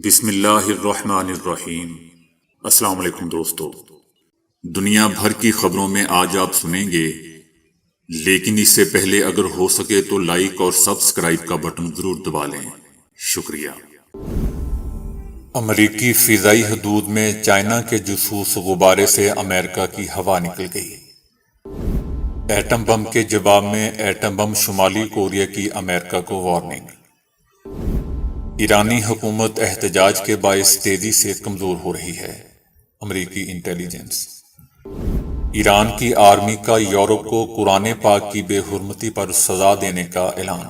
بسم اللہ الرحمن الرحیم۔ السلام علیکم دوستو، دنیا بھر کی خبروں میں آج آپ سنیں گے، لیکن اس سے پہلے اگر ہو سکے تو لائک اور سبسکرائب کا بٹن ضرور دبا لیں، شکریہ۔ امریکی فضائی حدود میں چائنا کے جاسوس غبارے سے امریکہ کی ہوا نکل گئی۔ ایٹم بم کے جواب میں ایٹم بم، شمالی کوریا کی امریکہ کو وارننگ۔ ایرانی حکومت احتجاج کے باعث تیزی سے کمزور ہو رہی ہے، امریکی انٹیلیجنس۔ ایران کی آرمی کا یورپ کو قرآن پاک کی بے حرمتی پر سزا دینے کا اعلان۔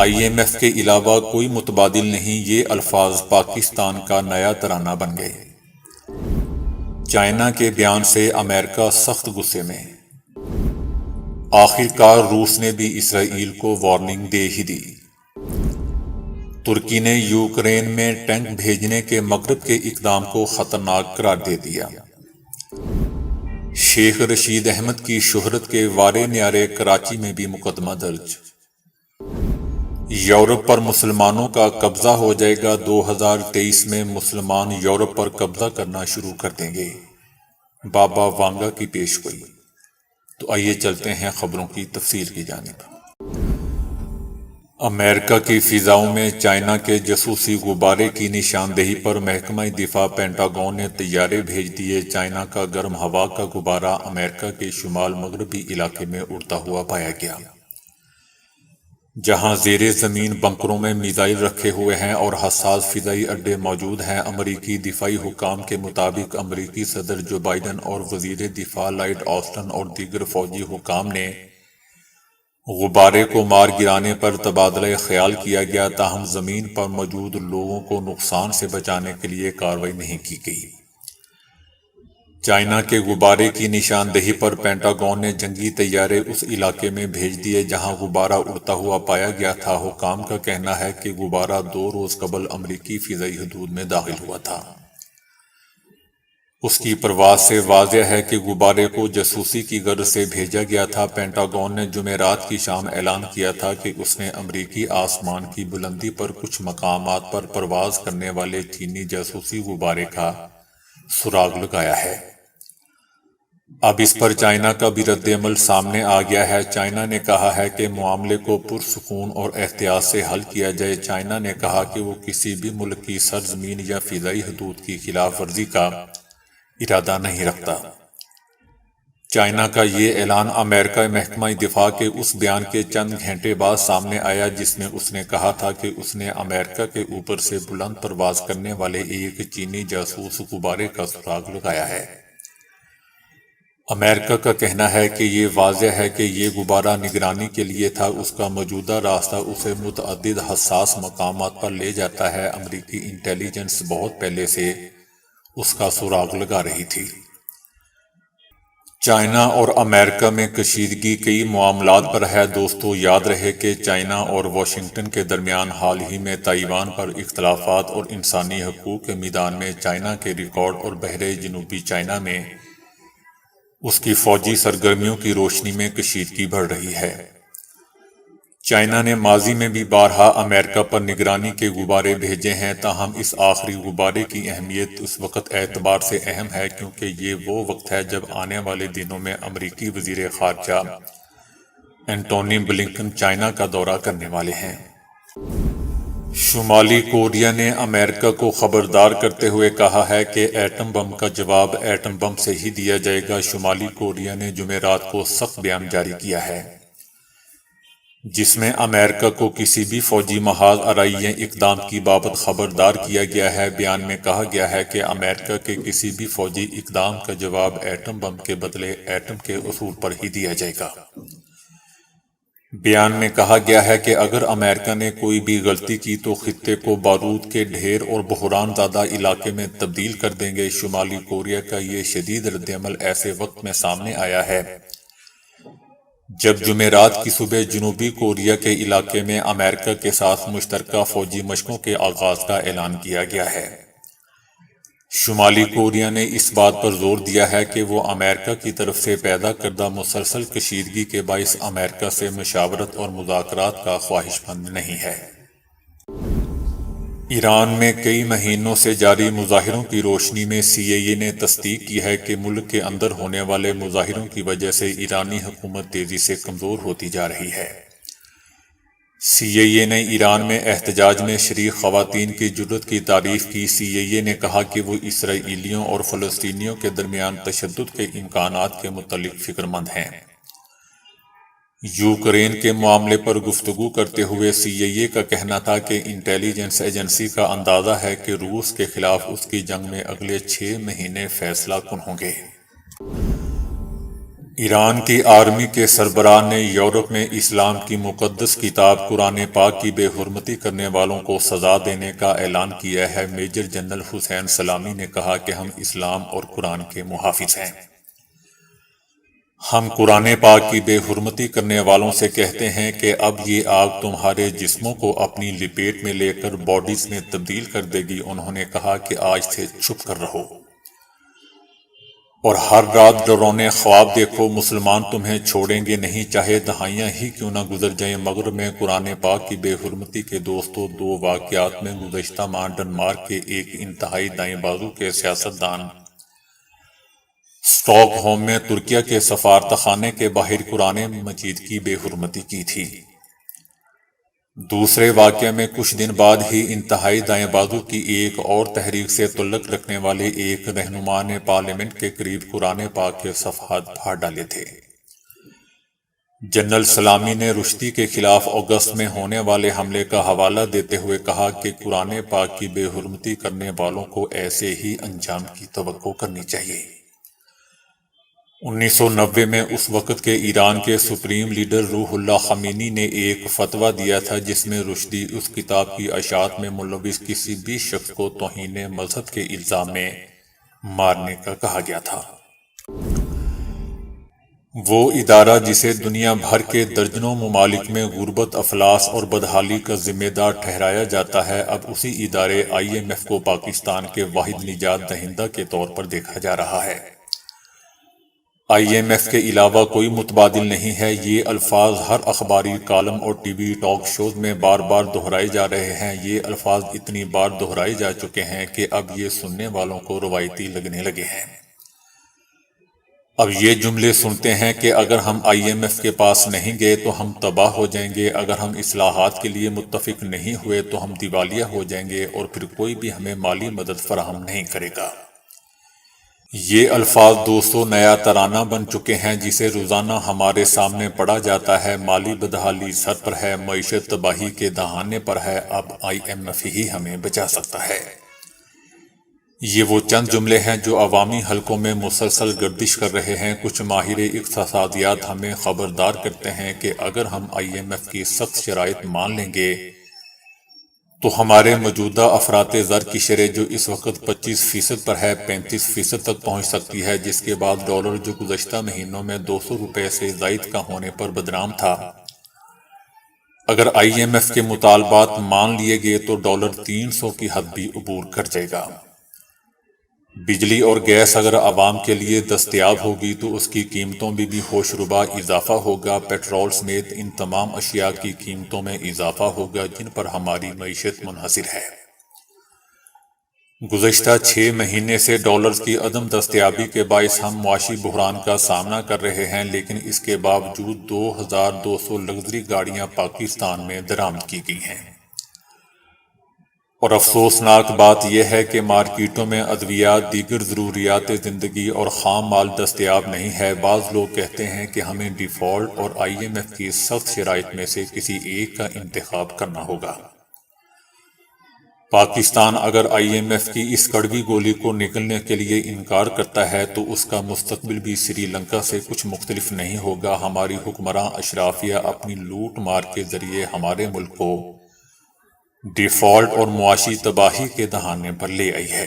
IMF کے علاوہ کوئی متبادل نہیں، یہ الفاظ پاکستان کا نیا ترانہ بن گئے۔ چائنا کے بیان سے امریکہ سخت غصے میں۔ آخر کار روس نے بھی اسرائیل کو وارننگ دے ہی دی۔ ترکی نے یوکرین میں ٹینک بھیجنے کے مغرب کے اقدام کو خطرناک قرار دے دیا۔ شیخ رشید احمد کی شہرت کے وارے نیارے کراچی میں بھی مقدمہ درج۔ یورپ پر مسلمانوں کا قبضہ ہو جائے گا، 2023 میں مسلمان یورپ پر قبضہ کرنا شروع کر دیں گے، بابا وانگا کی پیش گوئی۔ تو آئیے چلتے ہیں خبروں کی تفصیل کی جانب۔ امریکہ کی فضاؤں میں چائنا کے جاسوسی غبارے کی نشاندہی پر محکمہ دفاع پینٹاگون نے طیارے بھیج دیے۔ چائنا کا گرم ہوا کا غبارہ امریکہ کے شمال مغربی علاقے میں اڑتا ہوا پایا گیا، جہاں زیر زمین بنکروں میں میزائل رکھے ہوئے ہیں اور حساس فضائی اڈے موجود ہیں۔ امریکی دفاعی حکام کے مطابق امریکی صدر جو بائیڈن اور وزیر دفاع لائیڈ آسٹن اور دیگر فوجی حکام نے غبارے کو مار گرانے پر تبادلہ خیال کیا گیا، تاہم زمین پر موجود لوگوں کو نقصان سے بچانے کے لیے کارروائی نہیں کی گئی۔ چائنا کے غبارے کی نشاندہی پر پینٹاگون نے جنگی طیارے اس علاقے میں بھیج دیے جہاں غبارہ اڑتا ہوا پایا گیا تھا۔ حکام کا کہنا ہے کہ غبارہ 2 روز قبل امریکی فضائی حدود میں داخل ہوا تھا۔ اس کی پرواز سے واضح ہے کہ غبارے کو جاسوسی کی غرض سے بھیجا گیا تھا۔ پینٹاگون نے جمعرات کی شام اعلان کیا تھا کہ اس نے امریکی آسمان کی بلندی پر کچھ مقامات پر پرواز کرنے والے چینی جاسوسی غبارے کا سراغ لگایا ہے۔ اب اس پر چائنا کا بھی رد عمل سامنے آ گیا ہے۔ چائنا نے کہا ہے کہ معاملے کو پرسکون اور احتیاط سے حل کیا جائے۔ چائنا نے کہا کہ وہ کسی بھی ملک کی سرزمین یا فضائی حدود کی خلاف ورزی کا ارادہ نہیں رکھتا۔ چائنا کا یہ اعلان امریکی محکمہ دفاع کے اس بیان کے چند گھنٹے بعد سامنے آیا جس میں اس نے کہا تھا کہ اس نے امریکہ کے اوپر سے بلند پرواز کرنے والے ایک چینی جاسوس غبارے کا سراغ لگایا ہے۔ امریکہ کا کہنا ہے کہ یہ واضح ہے کہ یہ غبارہ نگرانی کے لیے تھا، اس کا موجودہ راستہ اسے متعدد حساس مقامات پر لے جاتا ہے۔ امریکی انٹیلیجنس بہت پہلے سے اس کا سراغ لگا رہی تھی۔ چائنا اور امریکہ میں کشیدگی کئی معاملات پر ہے۔ دوستو، یاد رہے کہ چائنا اور واشنگٹن کے درمیان حال ہی میں تائیوان پر اختلافات اور انسانی حقوق کے میدان میں چائنا کے ریکارڈ اور بحیرہ جنوبی چائنا میں اس کی فوجی سرگرمیوں کی روشنی میں کشیدگی بڑھ رہی ہے۔ چائنا نے ماضی میں بھی بارہا امریکہ پر نگرانی کے غبارے بھیجے ہیں، تاہم اس آخری غبارے کی اہمیت اس وقت اعتبار سے اہم ہے کیونکہ یہ وہ وقت ہے جب آنے والے دنوں میں امریکی وزیر خارجہ اینٹونی بلنکن چائنا کا دورہ کرنے والے ہیں۔ شمالی کوریا نے امریکہ کو خبردار کرتے ہوئے کہا ہے کہ ایٹم بم کا جواب ایٹم بم سے ہی دیا جائے گا۔ شمالی کوریا نے جمعرات کو سخت بیان جاری کیا ہے جس میں امریکہ کو کسی بھی فوجی محاذ آرائیہ اقدام کی بابت خبردار کیا گیا ہے۔ بیان میں کہا گیا ہے کہ امریکہ کے کسی بھی فوجی اقدام کا جواب ایٹم بم کے بدلے ایٹم کے اصول پر ہی دیا جائے گا۔ بیان میں کہا گیا ہے کہ اگر امریکہ نے کوئی بھی غلطی کی تو خطے کو بارود کے ڈھیر اور بحران زدہ علاقے میں تبدیل کر دیں گے۔ شمالی کوریا کا یہ شدید رد عمل ایسے وقت میں سامنے آیا ہے جب جمعرات کی صبح جنوبی کوریا کے علاقے میں امریکہ کے ساتھ مشترکہ فوجی مشقوں کے آغاز کا اعلان کیا گیا ہے۔ شمالی کوریا نے اس بات پر زور دیا ہے کہ وہ امریکہ کی طرف سے پیدا کردہ مسلسل کشیدگی کے باعث امریکہ سے مشاورت اور مذاکرات کا خواہش مند نہیں ہے۔ ایران میں کئی مہینوں سے جاری مظاہروں کی روشنی میں سی اے اے نے تصدیق کی ہے کہ ملک کے اندر ہونے والے مظاہروں کی وجہ سے ایرانی حکومت تیزی سے کمزور ہوتی جا رہی ہے۔ سی اے اے نے ایران میں احتجاج میں شریک خواتین کی جرأت کی تعریف کی۔ سی اے اے نے کہا کہ وہ اسرائیلیوں اور فلسطینیوں کے درمیان تشدد کے امکانات کے متعلق فکر مند ہیں۔ یوکرین کے معاملے پر گفتگو کرتے ہوئے سی اے اے کا کہنا تھا کہ انٹیلی جنس ایجنسی کا اندازہ ہے کہ روس کے خلاف اس کی جنگ میں اگلے 6 مہینے فیصلہ کن ہوں گے۔ ایران کی آرمی کے سربراہ نے یورپ میں اسلام کی مقدس کتاب قرآن پاک کی بے حرمتی کرنے والوں کو سزا دینے کا اعلان کیا ہے۔ میجر جنرل حسین سلامی نے کہا کہ ہم اسلام اور قرآن کے محافظ ہیں۔ ہم قرآن پاک کی بے حرمتی کرنے والوں سے کہتے ہیں کہ اب یہ آگ تمہارے جسموں کو اپنی لپیٹ میں لے کر باڈیز میں تبدیل کر دے گی۔ انہوں نے کہا کہ آج سے چھپ کر رہو اور ہر رات ڈرونے خواب دیکھو، مسلمان تمہیں چھوڑیں گے نہیں، چاہے دہائیاں ہی کیوں نہ گزر جائیں۔ مغرب میں قرآن پاک کی بے حرمتی کے دوستوں، 2 واقعات میں گزشتہ ماہ ڈنمارک کے ایک انتہائی دائیں بازو کے سیاستدان اسٹاک ہوم میں ترکیہ کے سفارتخانے کے باہر قرآن مجید کی بے حرمتی کی تھی۔ دوسرے واقعے میں کچھ دن بعد ہی انتہائی دائیں بازو کی ایک اور تحریک سے تعلق رکھنے والے ایک رہنما نے پارلیمنٹ کے قریب قرآن پاک کے صفحات پھاڑ ڈالے تھے۔ جنرل سلامی نے رشدی کے خلاف اگست میں ہونے والے حملے کا حوالہ دیتے ہوئے کہا کہ قرآن پاک کی بے حرمتی کرنے والوں کو ایسے ہی انجام کی توقع کرنی چاہیے۔ 1990 میں اس وقت کے ایران کے سپریم لیڈر روح اللہ خمینی نے ایک فتویٰ دیا تھا جس میں رشدی اس کتاب کی اشاعت میں ملوث کسی بھی شخص کو توہین مذہب کے الزام میں مارنے کا کہا گیا تھا۔ وہ ادارہ جسے دنیا بھر کے درجنوں ممالک میں غربت، افلاس اور بدحالی کا ذمہ دار ٹھہرایا جاتا ہے، اب اسی ادارے IMF کو پاکستان کے واحد نجات دہندہ کے طور پر دیکھا جا رہا ہے۔ IMF کے علاوہ کوئی متبادل نہیں ہے۔ یہ الفاظ ہر اخباری کالم اور ٹی وی ٹاک شوز میں بار بار دہرائے جا رہے ہیں۔ یہ الفاظ اتنی بار دہرائے جا چکے ہیں کہ اب یہ سننے والوں کو روایتی لگنے لگے ہیں۔ اب یہ جملے سنتے ہیں کہ اگر ہم IMF کے پاس نہیں گئے تو ہم تباہ ہو جائیں گے، اگر ہم اصلاحات کے لیے متفق نہیں ہوئے تو ہم دیوالیہ ہو جائیں گے اور پھر کوئی بھی ہمیں مالی مدد فراہم نہیں کرے گا۔ یہ الفاظ دوستو نیا ترانہ بن چکے ہیں جسے روزانہ ہمارے سامنے پڑھا جاتا ہے۔ مالی بدحالی سر پر ہے، معیشت تباہی کے دہانے پر ہے، اب IMF ہی ہمیں بچا سکتا ہے۔ یہ وہ چند جملے ہیں جو عوامی حلقوں میں مسلسل گردش کر رہے ہیں۔ کچھ ماہر اقتصادیات ہمیں خبردار کرتے ہیں کہ اگر ہم IMF کی سخت شرائط مان لیں گے تو ہمارے موجودہ افراط زر کی شرح جو اس وقت 25% پر ہے 35% تک پہنچ سکتی ہے، جس کے بعد ڈالر جو گزشتہ مہینوں میں 200 روپے سے زائد کا ہونے پر بدنام تھا، اگر IMF کے مطالبات مان لیے گئے تو ڈالر 300 کی حد بھی عبور کر جائے گا۔ بجلی اور گیس اگر عوام کے لیے دستیاب ہوگی تو اس کی قیمتوں میں بھی ہوشربا اضافہ ہوگا۔ پیٹرول سمیت ان تمام اشیاء کی قیمتوں میں اضافہ ہوگا جن پر ہماری معیشت منحصر ہے۔ گزشتہ 6 مہینے سے ڈالرز کی عدم دستیابی کے باعث ہم معاشی بحران کا سامنا کر رہے ہیں، لیکن اس کے باوجود 2200 لگژری گاڑیاں پاکستان میں درآمد کی گئی ہیں۔ اور افسوسناک بات یہ ہے کہ مارکیٹوں میں ادویات، دیگر ضروریات زندگی اور خام مال دستیاب نہیں ہے۔ بعض لوگ کہتے ہیں کہ ہمیں ڈیفالٹ اور IMF کی سخت شرائط میں سے کسی ایک کا انتخاب کرنا ہوگا۔ پاکستان اگر IMF کی اس کڑوی گولی کو نگلنے کے لیے انکار کرتا ہے تو اس کا مستقبل بھی سری لنکا سے کچھ مختلف نہیں ہوگا۔ ہماری حکمراں اشرافیہ اپنی لوٹ مار کے ذریعے ہمارے ملک کو ڈیفالٹ اور معاشی تباہی کے دہانے پر لے آئی ہے۔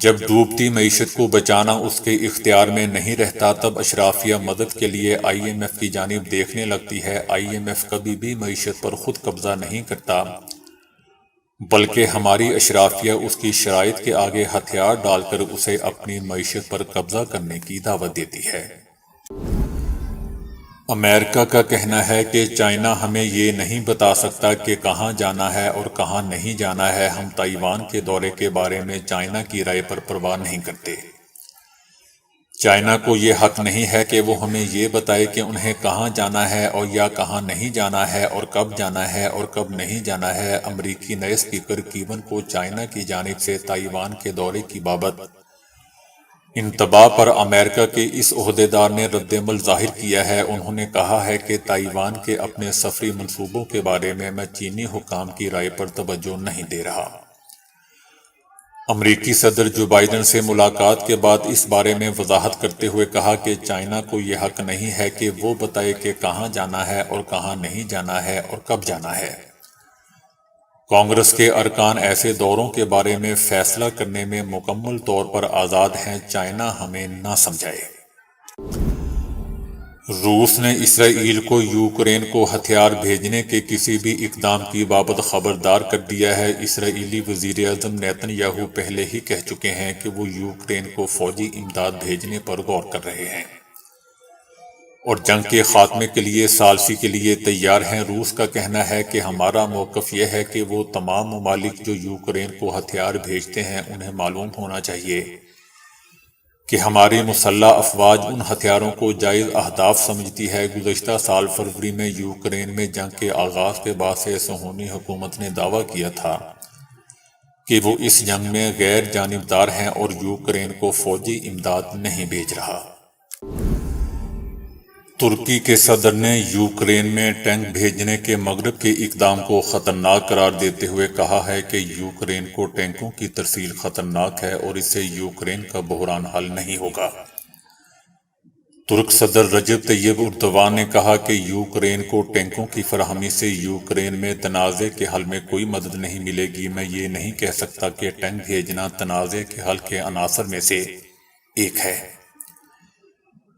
جب ڈوبتی معیشت کو بچانا اس کے اختیار میں نہیں رہتا تب اشرافیہ مدد کے لیے IMF کی جانب دیکھنے لگتی ہے۔ IMF کبھی بھی معیشت پر خود قبضہ نہیں کرتا بلکہ ہماری اشرافیہ اس کی شرائط کے آگے ہتھیار ڈال کر اسے اپنی معیشت پر قبضہ کرنے کی دعوت دیتی ہے۔ امریکہ کا کہنا ہے کہ چائنا ہمیں یہ نہیں بتا سکتا کہ کہاں جانا ہے اور کہاں نہیں جانا ہے۔ ہم تائیوان کے دورے کے بارے میں چائنا کی رائے پر پرواہ نہیں کرتے۔ چائنا کو یہ حق نہیں ہے کہ وہ ہمیں یہ بتائے کہ انہیں کہاں جانا ہے اور یا کہاں نہیں جانا ہے اور کب جانا ہے اور کب نہیں جانا ہے۔ امریکی نئے اسپیکر کیون کو چائنا کی جانب سے تائیوان کے دورے کی بابت انتباہ پر امریکہ کے اس عہدیدار نے رد عمل ظاہر کیا ہے۔ انہوں نے کہا ہے کہ تائیوان کے اپنے سفری منصوبوں کے بارے میں چینی حکام کی رائے پر توجہ نہیں دے رہا۔ امریکی صدر جو بائیڈن سے ملاقات کے بعد اس بارے میں وضاحت کرتے ہوئے کہا کہ چائنا کو یہ حق نہیں ہے کہ وہ بتائے کہ کہاں جانا ہے اور کہاں نہیں جانا ہے اور کب جانا ہے۔ کانگریس کے ارکان ایسے دوروں کے بارے میں فیصلہ کرنے میں مکمل طور پر آزاد ہیں، چائنا ہمیں نہ سمجھائے۔ روس نے اسرائیل کو یوکرین کو ہتھیار بھیجنے کے کسی بھی اقدام کی بابت خبردار کر دیا ہے۔ اسرائیلی وزیر اعظم نیتن یاہو پہلے ہی کہہ چکے ہیں کہ وہ یوکرین کو فوجی امداد بھیجنے پر غور کر رہے ہیں اور جنگ کے خاتمے کے لیے ثالثی کے لیے تیار ہیں۔ روس کا کہنا ہے کہ ہمارا موقف یہ ہے کہ وہ تمام ممالک جو یوکرین کو ہتھیار بھیجتے ہیں انہیں معلوم ہونا چاہیے کہ ہماری مسلح افواج ان ہتھیاروں کو جائز اہداف سمجھتی ہے۔ گزشتہ سال فروری میں یوکرین میں جنگ کے آغاز کے بعد سے صہیونی حکومت نے دعویٰ کیا تھا کہ وہ اس جنگ میں غیر جانبدار ہیں اور یوکرین کو فوجی امداد نہیں بھیج رہا۔ ترکی کے صدر نے یوکرین میں ٹینک بھیجنے کے مغرب کے اقدام کو خطرناک قرار دیتے ہوئے کہا ہے کہ یوکرین کو ٹینکوں کی ترسیل خطرناک ہے اور اس سے یوکرین کا بحران حل نہیں ہوگا۔ ترک صدر رجب طیب اردوان نے کہا کہ یوکرین کو ٹینکوں کی فراہمی سے یوکرین میں تنازع کے حل میں کوئی مدد نہیں ملے گی۔ میں یہ نہیں کہہ سکتا کہ ٹینک بھیجنا تنازع کے حل کے عناصر میں سے ایک ہے۔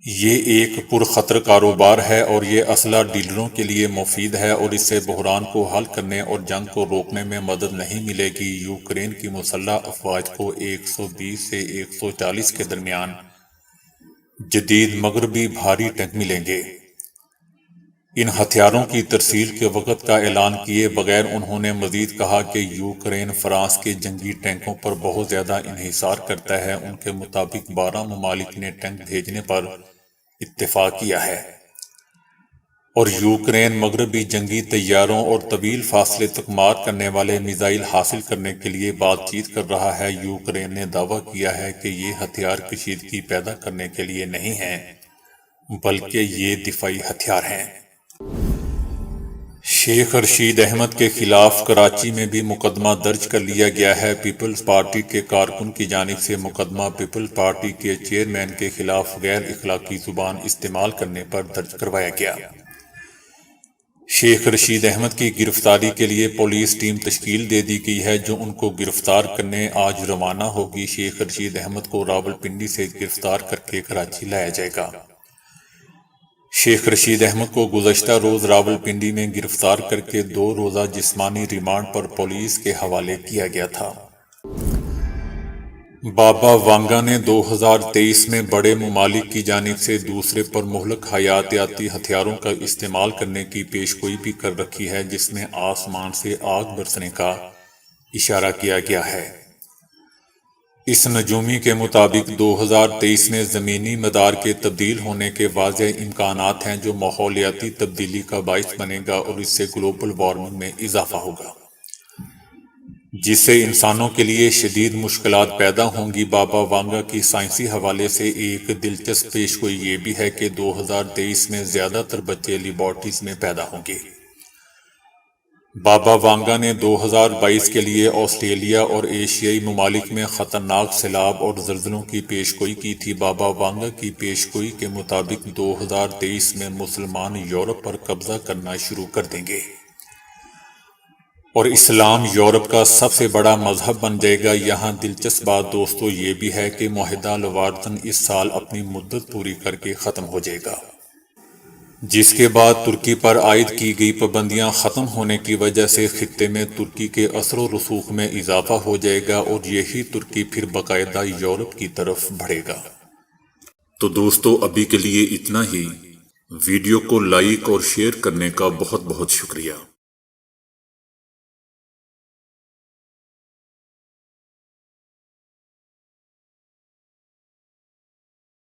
یہ ایک پرخطر کاروبار ہے اور یہ اسلحہ ڈیلروں کے لیے مفید ہے اور اس سے بحران کو حل کرنے اور جنگ کو روکنے میں مدد نہیں ملے گی۔ یوکرین کی مسلح افواج کو 120 سے 140 کے درمیان جدید مغربی بھاری ٹینک ملیں گے۔ ان ہتھیاروں کی ترسیل کے وقت کا اعلان کیے بغیر انہوں نے مزید کہا کہ یوکرین فرانس کے جنگی ٹینکوں پر بہت زیادہ انحصار کرتا ہے۔ ان کے مطابق 12 ممالک نے ٹینک بھیجنے پر اتفاق کیا ہے اور یوکرین مغربی جنگی طیاروں اور طویل فاصلے تک مار کرنے والے میزائل حاصل کرنے کے لیے بات چیت کر رہا ہے۔ یوکرین نے دعویٰ کیا ہے کہ یہ ہتھیار کشیدگی پیدا کرنے کے لیے نہیں ہیں بلکہ یہ دفاعی ہتھیار ہیں۔ شیخ رشید احمد کے خلاف کراچی میں بھی مقدمہ درج کر لیا گیا ہے۔ پیپلز پارٹی کے کارکن کی جانب سے مقدمہ پیپلز پارٹی کے چیئرمین کے خلاف غیر اخلاقی زبان استعمال کرنے پر درج کروایا گیا۔ شیخ رشید احمد کی گرفتاری کے لیے پولیس ٹیم تشکیل دے دی گئی ہے جو ان کو گرفتار کرنے آج روانہ ہوگی۔ شیخ رشید احمد کو راولپنڈی سے گرفتار کر کے کراچی لایا جائے گا۔ شیخ رشید احمد کو گزشتہ روز راولپنڈی میں گرفتار کر کے 2 روزہ جسمانی ریمانڈ پر پولیس کے حوالے کیا گیا تھا۔ بابا وانگا نے 2023 میں بڑے ممالک کی جانب سے دوسرے پر مہلک حیاتیاتی ہتھیاروں کا استعمال کرنے کی پیشگوئی بھی کر رکھی ہے جس میں آسمان سے آگ برسنے کا اشارہ کیا گیا ہے۔ اس نجومی کے مطابق 2023 میں زمینی مدار کے تبدیل ہونے کے واضح امکانات ہیں جو ماحولیاتی تبدیلی کا باعث بنے گا اور اس سے گلوبل وارمنگ میں اضافہ ہوگا جس سے انسانوں کے لیے شدید مشکلات پیدا ہوں گی۔ بابا وانگا کی سائنسی حوالے سے ایک دلچسپ پیشگوئی یہ بھی ہے کہ 2023 میں زیادہ تر بچے لیبارٹریز میں پیدا ہوں گے۔ بابا وانگا نے 2022 کے لیے آسٹریلیا اور ایشیائی ممالک میں خطرناک سیلاب اور زلزلوں کی پیشگوئی کی تھی۔ بابا وانگا کی پیشگوئی کے مطابق 2023 میں مسلمان یورپ پر قبضہ کرنا شروع کر دیں گے اور اسلام یورپ کا سب سے بڑا مذہب بن جائے گا۔ یہاں دلچسپ بات دوستو یہ بھی ہے کہ معاہدہ لوارتن اس سال اپنی مدت پوری کر کے ختم ہو جائے گا جس کے بعد ترکی پر عائد کی گئی پابندیاں ختم ہونے کی وجہ سے خطے میں ترکی کے اثر و رسوخ میں اضافہ ہو جائے گا اور یہی ترکی پھر باقاعدہ یورپ کی طرف بڑھے گا۔ تو دوستو ابھی کے لیے اتنا ہی۔ ویڈیو کو لائک اور شیئر کرنے کا بہت بہت شکریہ۔